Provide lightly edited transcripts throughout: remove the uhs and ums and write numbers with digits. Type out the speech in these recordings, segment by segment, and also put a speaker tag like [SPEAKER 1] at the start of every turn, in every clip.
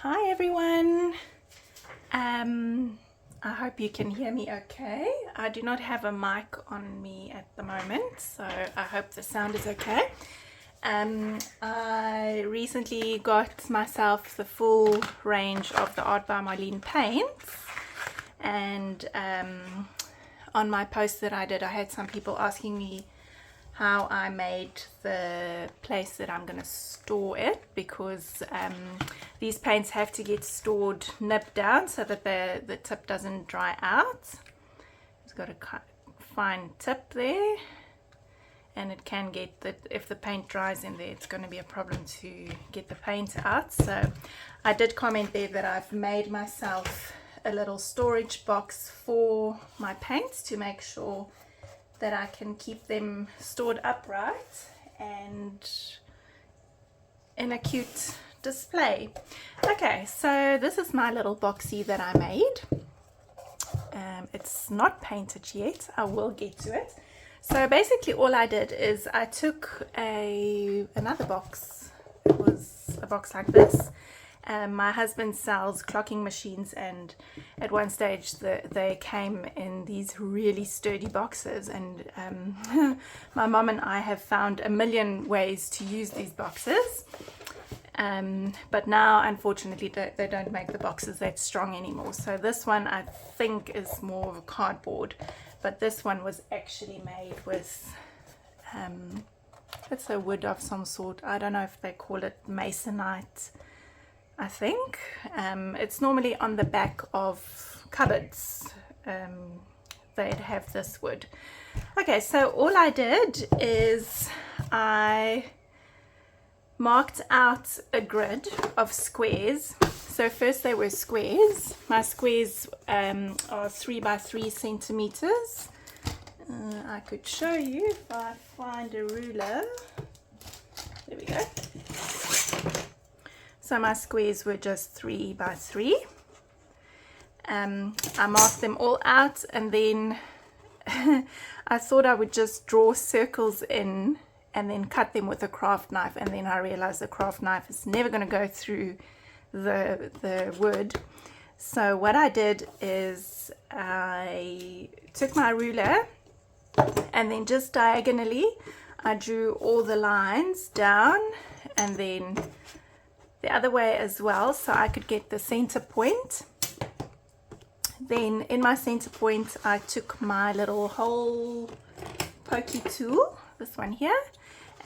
[SPEAKER 1] Hi everyone. I hope you can hear me okay. I do not have a mic on me at the moment, so I hope the sound is okay. I recently got myself the full range of the Art by Marlene paints, and on my post that I did, I had some people asking me how I made the place that I'm going to store it, because these paints have to get stored nipped down so that the tip doesn't dry out. It's got a fine tip there, and it can get that if the paint dries in there, it's going to be a problem to get the paint out. So I did comment there that I've made myself a little storage box for my paints to make sure that I can keep them stored upright and in a cute display. Okay, so this is my little boxy that I made. It's not painted yet. I will get to it. So basically all I did is I took another box. It was a box like this. My husband sells clocking machines, and at one stage they came in these really sturdy boxes, and my mom and I have found a million ways to use these boxes, but now unfortunately they don't make the boxes that strong anymore. So this one I think is more of a cardboard, but this one was actually made with it's a wood of some sort. I don't know if they call it masonite, I think. It's normally on the back of cupboards. They'd have this wood. Okay, so all I did is I marked out a grid of squares. So first they were squares. My squares are 3 by 3 centimeters. I could show you if I find a ruler. There we go. So my squares were just 3 by 3. I marked them all out, and then I thought I would just draw circles in and then cut them with a craft knife, and then I realized the craft knife is never going to go through the wood. So what I did is I took my ruler and then just diagonally I drew all the lines down, and then the other way as well, so I could get the center point. Then in my center point I took my little hole pokey tool, this one here,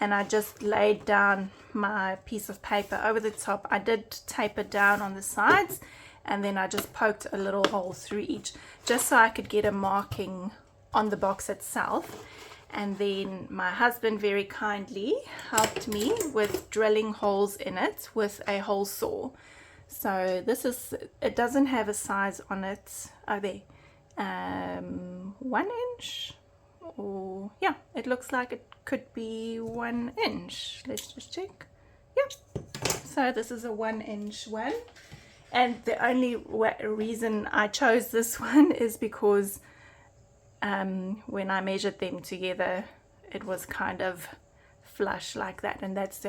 [SPEAKER 1] and I just laid down my piece of paper over the top. I did taper down on the sides, and then I just poked a little hole through each, just so I could get a marking on the box itself. And then my husband very kindly helped me with drilling holes in it with a hole saw. So this is, it doesn't have a size on it. Oh, there, 1 inch, or yeah, it looks like it could be 1 inch. Let's just check. Yeah, so this is a 1 inch one, and the only reason I chose this one is because when I measured them together, it was kind of flush like that, and that's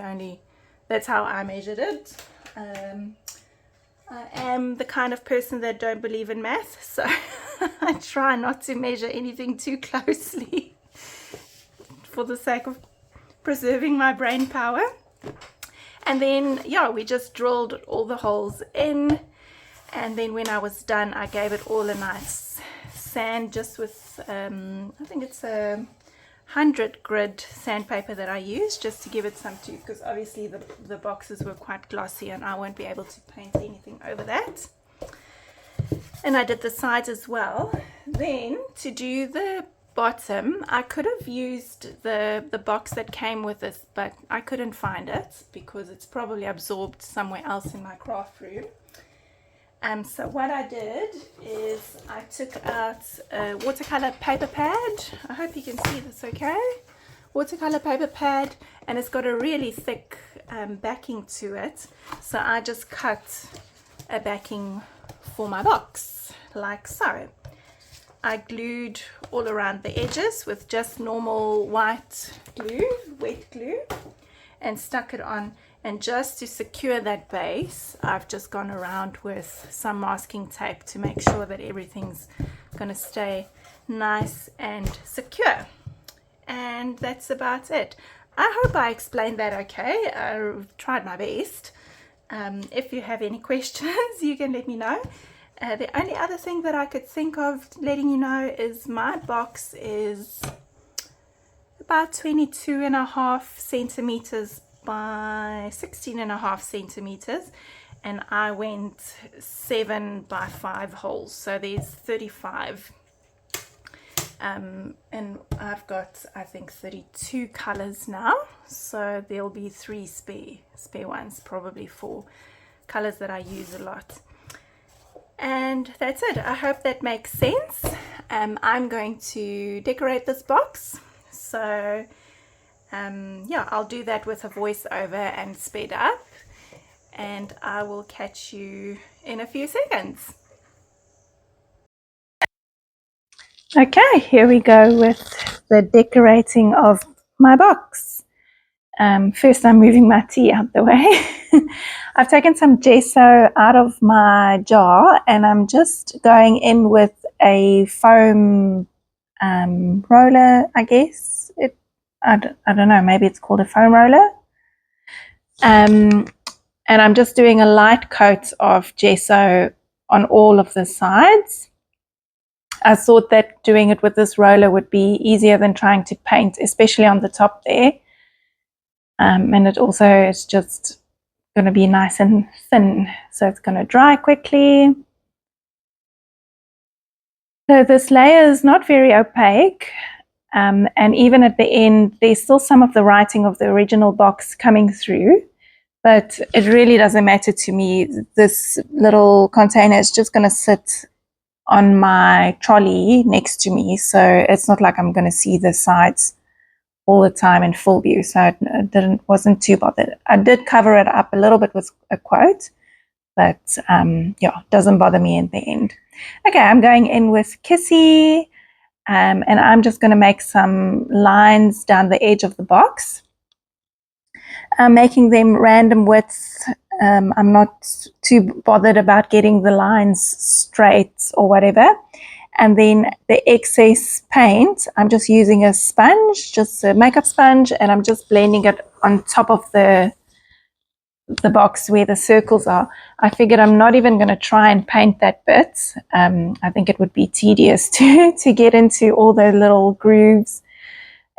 [SPEAKER 1] how I measured it. I am the kind of person that don't believe in math, so I try not to measure anything too closely for the sake of preserving my brain power. And then yeah, we just drilled all the holes in, and then when I was done I gave it all a nice sand, just with I think it's a 100 grit sandpaper that I use, just to give it some tooth, because obviously the boxes were quite glossy and I won't be able to paint anything over that. And I did the sides as well. Then to do the bottom, I could have used the box that came with this, but I couldn't find it because it's probably absorbed somewhere else in my craft room. So what I did is I took out a watercolor paper pad. I hope you can see this okay. Watercolor paper pad, and it's got a really thick backing to it. So I just cut a backing for my box, like so. I glued all around the edges with just normal white glue, wet glue, and stuck it on. And just to secure that base, I've just gone around with some masking tape to make sure that everything's going to stay nice and secure. And that's about it. I hope I explained that okay. I tried my best. If you have any questions, you can let me know. The only other thing that I could think of letting you know is my box is about 22.5 centimeters by 16.5 centimeters, and I went 7 by 5 holes, so there's 35. And I've got, I think, 32 colors now, so there'll be 3 spare ones, probably 4 colors that I use a lot. And that's it. I hope that makes sense. I'm going to decorate this box, so yeah, I'll do that with a voiceover and sped up, and I will catch you in a few seconds. Okay, here we go with the decorating of my box. First, I'm moving my tea out the way. I've taken some gesso out of my jar, and I'm just going in with a foam roller, I guess. I don't know, maybe it's called a foam roller. And I'm just doing a light coat of gesso on all of the sides. I thought that doing it with this roller would be easier than trying to paint, especially on the top there. And it also is just going to be nice and thin, so it's going to dry quickly. So this layer is not very opaque, and even at the end there's still some of the writing of the original box coming through, but it really doesn't matter to me. This little container is just going to sit on my trolley next to me, so it's not like I'm going to see the sides all the time in full view, so I wasn't too bothered. I did cover it up a little bit with a quote, but yeah, doesn't bother me in the end. Okay, I'm going in with Kissy, and I'm just going to make some lines down the edge of the box. I'm making them random widths. I'm not too bothered about getting the lines straight or whatever. And then the excess paint, I'm just using a sponge, just a makeup sponge, and I'm just blending it on top of the box where the circles are. I figured I'm not even going to try and paint that bit. I think it would be tedious to get into all the little grooves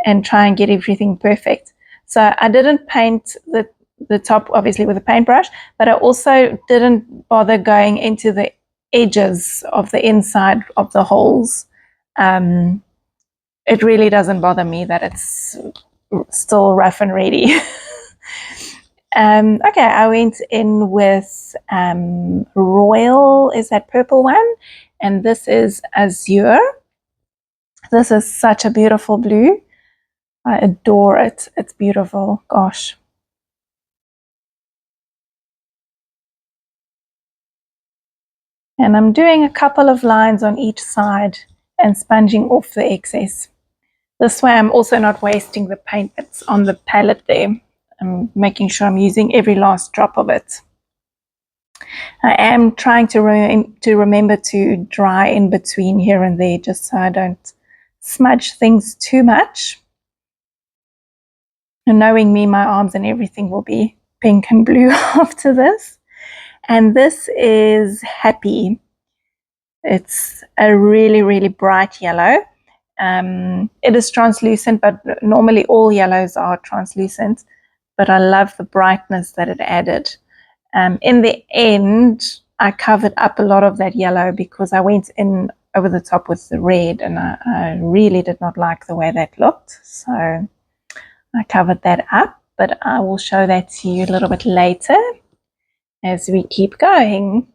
[SPEAKER 1] and try and get everything perfect. So I didn't paint the top, obviously, with a paintbrush, but I also didn't bother going into the edges of the inside of the holes. It really doesn't bother me that it's still rough and ready. Okay, I went in with Royal, is that purple one, and this is Azure. This is such a beautiful blue. I adore it. It's beautiful. Gosh. And I'm doing a couple of lines on each side and sponging off the excess. This way I'm also not wasting the paint that's on the palette there. I'm making sure I'm using every last drop of it. I am trying to remember to dry in between here and there, just so I don't smudge things too much. And knowing me, my arms and everything will be pink and blue after this. And this is Happy. It's a really, really bright yellow. It is translucent, but normally all yellows are translucent. But I love the brightness that it added. In the end, I covered up a lot of that yellow because I went in over the top with the red, and I really did not like the way that looked. So I covered that up, but I will show that to you a little bit later as we keep going.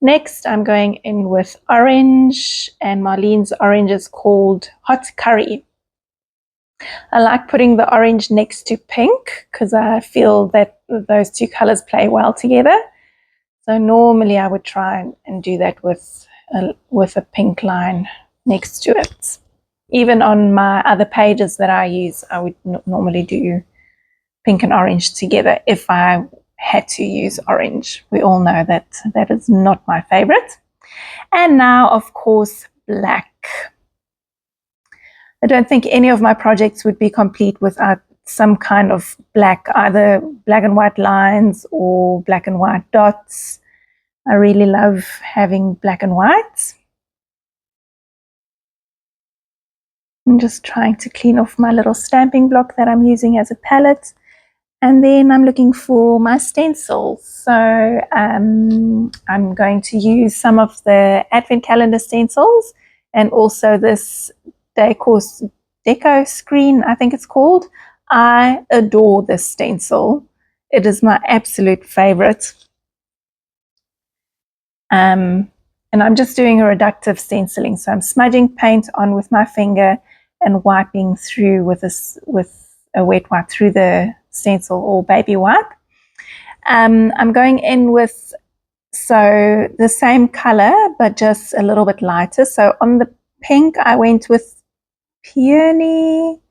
[SPEAKER 1] Next, I'm going in with orange, and Marlene's orange is called Hot Curry. I like putting the orange next to pink because I feel that those two colors play well together. So normally I would try and do that with a pink line next to it. Even on my other pages that I use, I would normally do pink and orange together if I had to use orange. We all know that that is not my favorite. And now, of course, black. I don't think any of my projects would be complete without some kind of black, either black and white lines or black and white dots. I really love having black and white. I'm just trying to clean off my little stamping block that I'm using as a palette. And then I'm looking for my stencils. So I'm going to use some of the Advent calendar stencils and also this deco screen, I think it's called. I adore this stencil. It is my absolute favorite. And I'm just doing a reductive stenciling. So I'm smudging paint on with my finger and wiping through with a wet wipe through the stencil or baby wipe. I'm going in with the same color but just a little bit lighter. So on the pink I went with peony,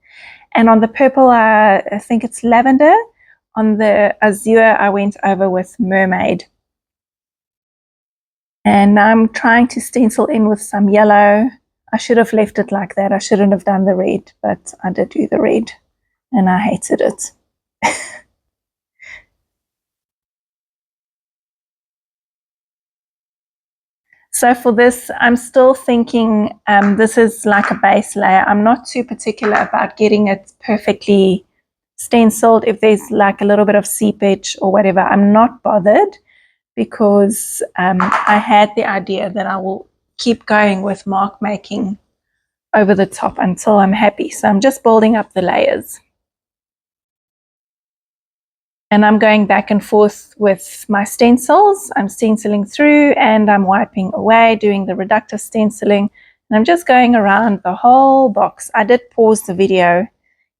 [SPEAKER 1] and on the purple I think it's lavender. On the azure I went over with mermaid. And now I'm trying to stencil in with some yellow. I should have left it like that. I shouldn't have done the red, but I did do the red and I hated it. So for this, I'm still thinking this is like a base layer. I'm not too particular about getting it perfectly stenciled. If there's like a little bit of seepage or whatever, I'm not bothered, because I had the idea that I will keep going with mark making over the top until I'm happy. So I'm just building up the layers. And I'm going back and forth with my stencils. I'm stenciling through and I'm wiping away, doing the reductive stenciling. And I'm just going around the whole box. I did pause the video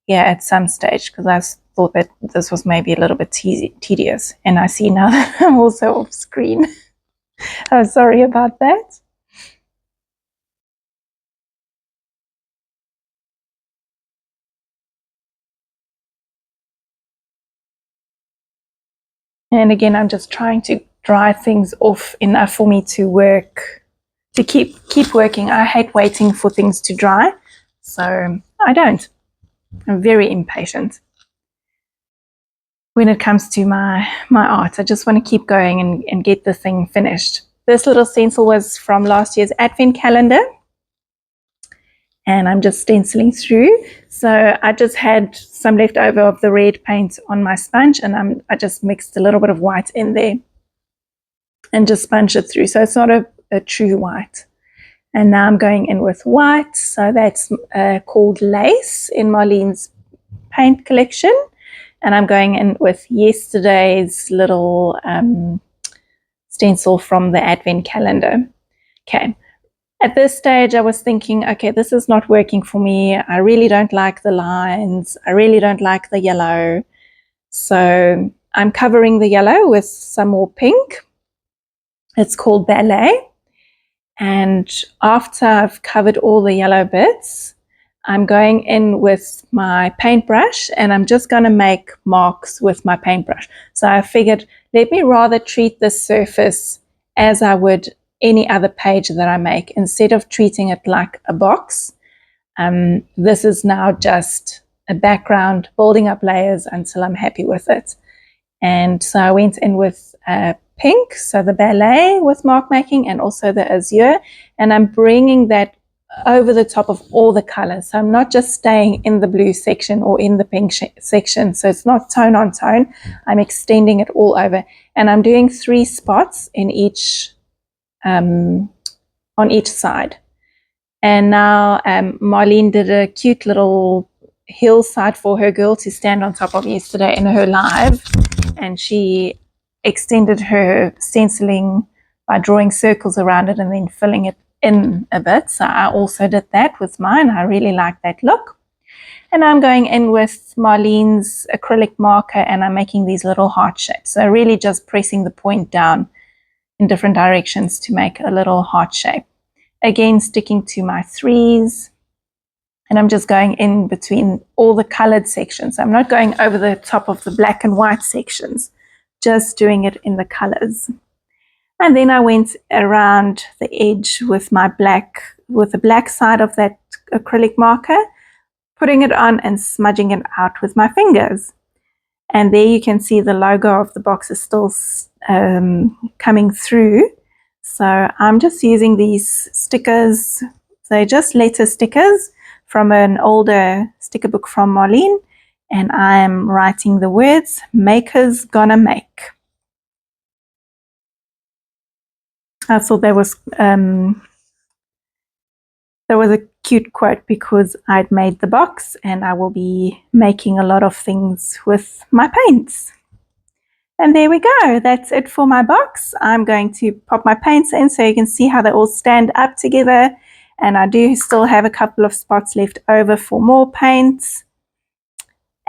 [SPEAKER 1] here at some stage because I thought that this was maybe a little bit tedious. And I see now that I'm also off screen. I'm sorry about that. And again, I'm just trying to dry things off enough for me to work, to keep working. I hate waiting for things to dry, so I don't. I'm very impatient when it comes to my art. I just want to keep going and get the thing finished. This little stencil was from last year's Advent calendar, and I'm just stenciling through. So I just had some leftover of the red paint on my sponge, and I just mixed a little bit of white in there and just sponge it through. So it's not a true white. And now I'm going in with white. So that's called Lace in Marlene's paint collection. And I'm going in with yesterday's little stencil from the Advent calendar. Okay. At this stage, I was thinking, okay, this is not working for me. I really don't like the lines. I really don't like the yellow. So I'm covering the yellow with some more pink. It's called Ballet. And after I've covered all the yellow bits, I'm going in with my paintbrush and I'm just going to make marks with my paintbrush. So I figured, let me rather treat this surface as I would any other page that I make, instead of treating it like a box. This is now just a background, building up layers until I'm happy with it. And so I went in with pink, so the Ballet with mark making, and also the azure, and I'm bringing that over the top of all the colors. So I'm not just staying in the blue section or in the pink section, so it's not tone on tone. I'm extending it all over, and I'm doing 3 spots in each on each side. And now Marlene did a cute little hillside for her girl to stand on top of yesterday in her live, and she extended her stenciling by drawing circles around it and then filling it in a bit. So I also did that with mine. I really like that look. And I'm going in with Marlene's acrylic marker and I'm making these little heart shapes. So really just pressing the point down in different directions to make a little heart shape. Again, sticking to my 3s. And I'm just going in between all the colored sections. I'm not going over the top of the black and white sections, just doing it in the colors. And then I went around the edge with my black, with the black side of that acrylic marker, putting it on and smudging it out with my fingers. And there you can see the logo of the box is still coming through. So I'm just using these stickers. They're just letter stickers from an older sticker book from Marlene. And I'm writing the words, "Maker's gonna make." I thought that was a cute quote because I'd made the box and I will be making a lot of things with my paints. And there we go. That's it for my box. I'm going to pop my paints in so you can see how they all stand up together. And I do still have a couple of spots left over for more paints.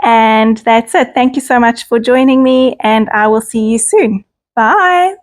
[SPEAKER 1] And that's it. Thank you so much for joining me, and I will see you soon. Bye.